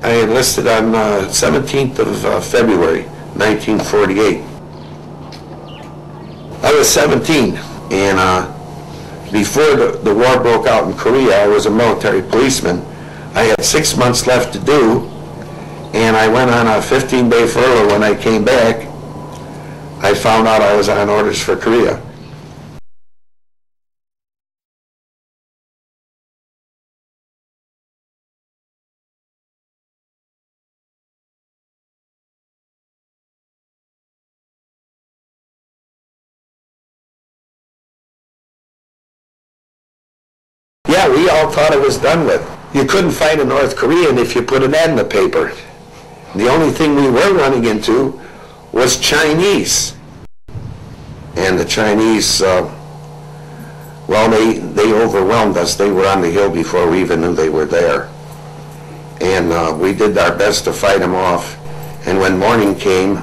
I enlisted on 17th of February, 1948. I was 17, and before the war broke out in Korea, I was a military policeman. I had 6 months left to do, and I went on a 15-day furlough. When I came back, I found out I was on orders for Korea. Yeah, we all thought it was done with. You couldn't fight a North Korean if you put an ad in the paper. The only thing we were running into was Chinese. And the Chinese, well, they overwhelmed us. They were on the hill before we even knew they were there. And we did our best to fight them off. And when morning came,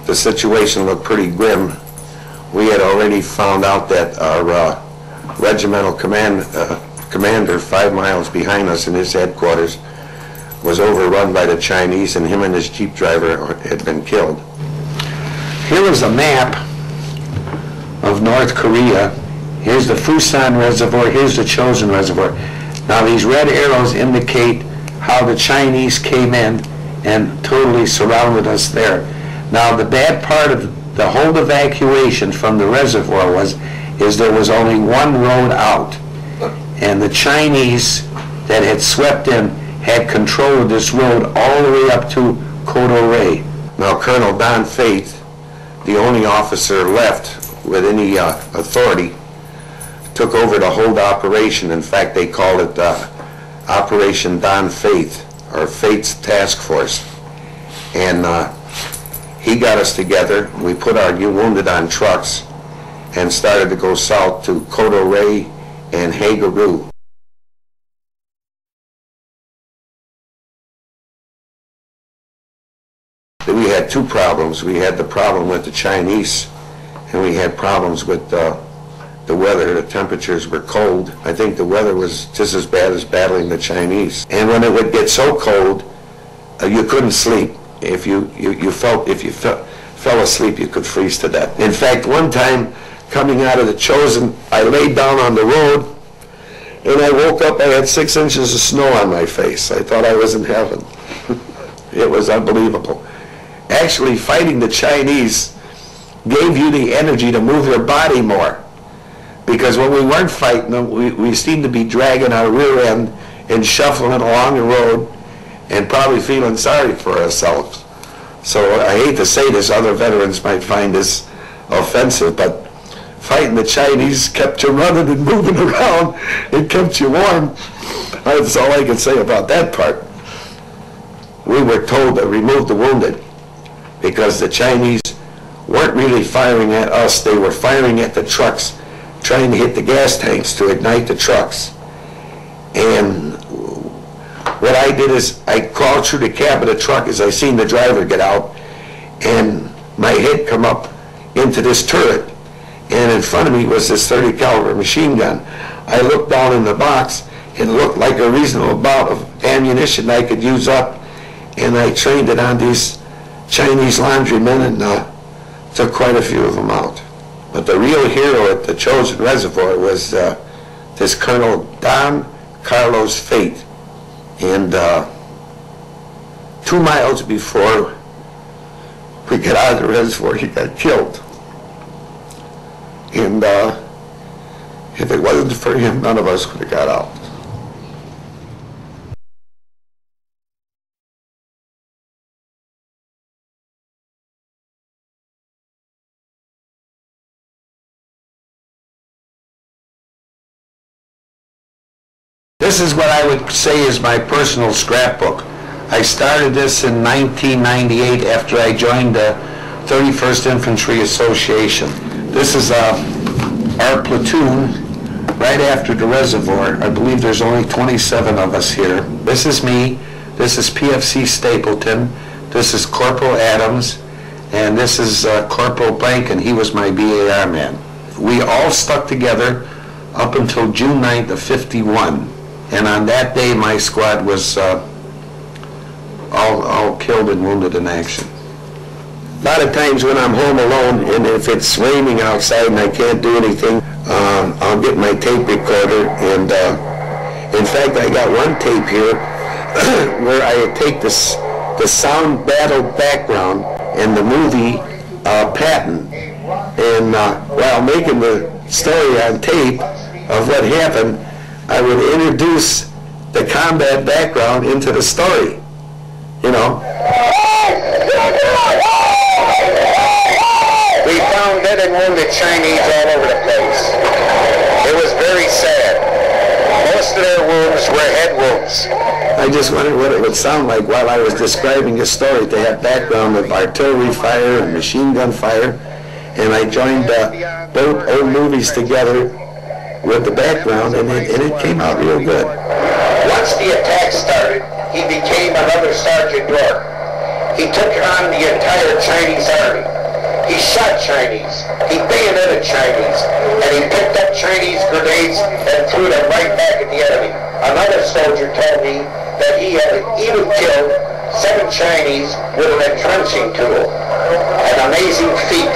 the situation looked pretty grim. We had already found out that our regimental commander 5 miles behind us in his headquarters was overrun by the Chinese, and him and his jeep driver had been killed. Here is a map of North Korea. Here's the Fusan Reservoir, here's the Chosin Reservoir. Now these red arrows indicate how the Chinese came in and totally surrounded us there. Now the bad part of the whole evacuation from the reservoir is there was only one road out, and the Chinese that had swept in had control of this road all the way up to Kodo-Ray. Now Colonel Don Faith, the only officer left with any authority, took over the whole operation. In fact, they called it Operation Don Faith, or Faith's Task Force. And he got us together. We put our wounded on trucks and started to go south to Kodo-Ray and Haegaru. We had two problems. We had the problem with the Chinese, and we had problems with the weather. The temperatures were cold. I think the weather was just as bad as battling the Chinese. And when it would get so cold, you couldn't sleep. If you fell asleep, you could freeze to death. In fact, one time, coming out of the Chosin, I laid down on the road, and I woke up, I had 6 inches of snow on my face. I thought I was in heaven. It was unbelievable. Actually, fighting the Chinese gave you the energy to move your body more. Because when we weren't fighting them, we seemed to be dragging our rear end and shuffling along the road and probably feeling sorry for ourselves. So I hate to say this, other veterans might find this offensive, but fighting the Chinese kept you running and moving around. It kept you warm. That's all I can say about that part. We were told to remove the wounded because the Chinese weren't really firing at us. They were firing at the trucks, trying to hit the gas tanks to ignite the trucks. And what I did is I crawled through the cab of the truck as I seen the driver get out, and my head come up into this turret. And in front of me was this .30 caliber machine gun. I looked down in the box. It looked like a reasonable amount of ammunition I could use up, and I trained it on these Chinese laundrymen and took quite a few of them out. But the real hero at the Chosin Reservoir was this Colonel Don Carlos Faith. And 2 miles before we get out of the reservoir, he got killed. And if it wasn't for him, none of us would have got out. This is what I would say is my personal scrapbook. I started this in 1998 after I joined the 31st Infantry Association. This is our platoon right after the reservoir. I believe there's only 27 of us here. This is me. This is PFC Stapleton. This is Corporal Adams. And this is Corporal Blanken. He was my BAR man. We all stuck together up until June 9th of '51. And on that day, my squad was killed and wounded in action. A lot of times when I'm home alone, and if it's raining outside and I can't do anything, I'll get my tape recorder, and in fact, I got one tape here where I take the sound battle background in the movie Patton, and while making the story on tape of what happened, I would introduce the combat background into the story, you know. We found dead and wounded Chinese all over the place. It was very sad. Most of their wounds were head wounds. I just wondered what it would sound like while I was describing a story to have background of artillery fire and machine gun fire, and I joined both old movies together with the background, and it came out real good. Once the attack started, he became another Sergeant York. He took on the entire Chinese army. He shot Chinese, he bayoneted Chinese, and he picked up Chinese grenades and threw them right back at the enemy. Another soldier told me that he had even killed 7 Chinese with an entrenching tool. An amazing feat.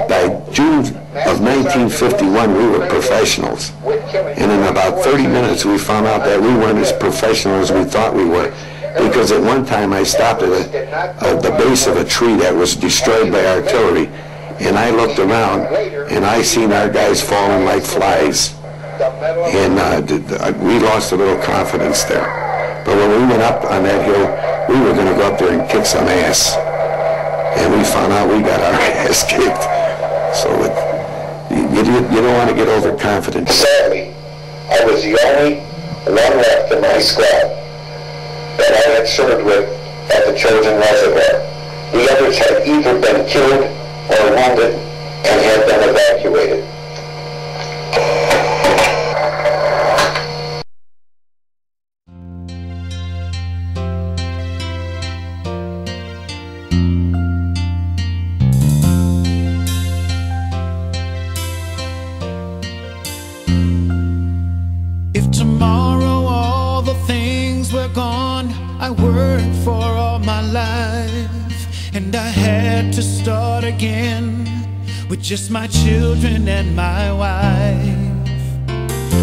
By June of 1951, we were professionals. And in about 30 minutes, we found out that we weren't as professional as we thought we were. Because at one time I stopped at the base of a tree that was destroyed by artillery, and I looked around and I seen our guys falling like flies, and we lost a little confidence there. But when we went up on that hill, we were going to go up there and kick some ass, and we found out we got our ass kicked. So you don't want to get overconfident. Sadly, I was the only one left in my squad that I had served with at the Trojan Reservoir. The others had either been killed or wounded and had been evacuated. If tomorrow all the things were gone I worked for all my life, and I had to start again with just my children and my wife,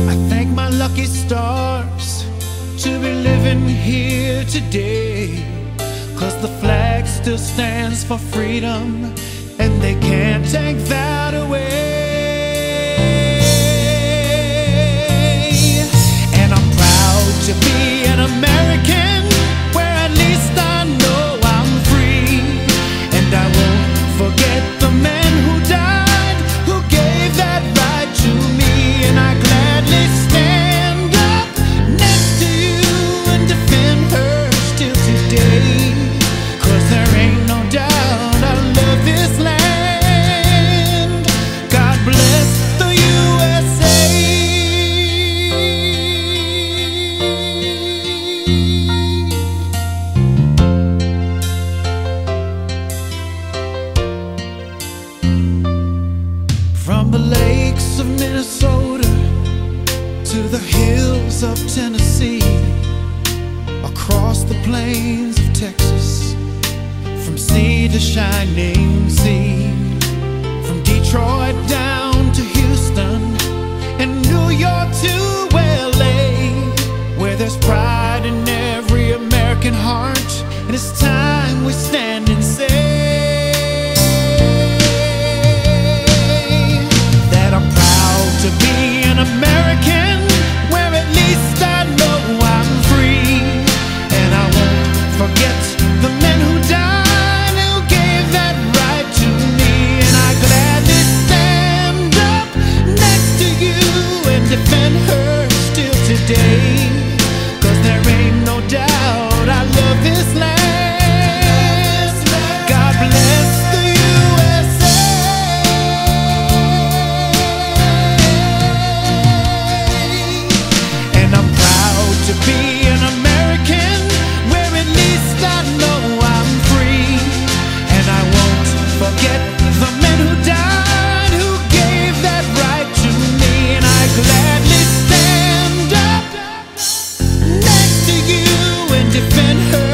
I thank my lucky stars to be living here today, 'cause the flag still stands for freedom and they can't take that away. And I'm proud to be an American, where at least I know I'm free. And I won't forget the men who died, who gave that right to me. And I gladly stand up next to you and defend her still today, 'cause there ain't no doubt I love this land. God bless the USA. From the lakes of Minnesota to the hills of Tennessee, across the plains of Texas, from sea to shining sea, from Detroit down to Houston and New York to LA, where there's pride in every American heart, and it's time we stand and say that I'm proud to be an American, where at least I know I'm free. And I won't forget the men who died, who gave that right to me. And I gladly stand up next to you and defend her still today, 'cause there ain't no doubt I love this land. God bless the USA. And I'm proud to be an American, where at least I know I'm free. And I won't forget the men who died, who gave that right to me. And I gladly stand up next to you and defend her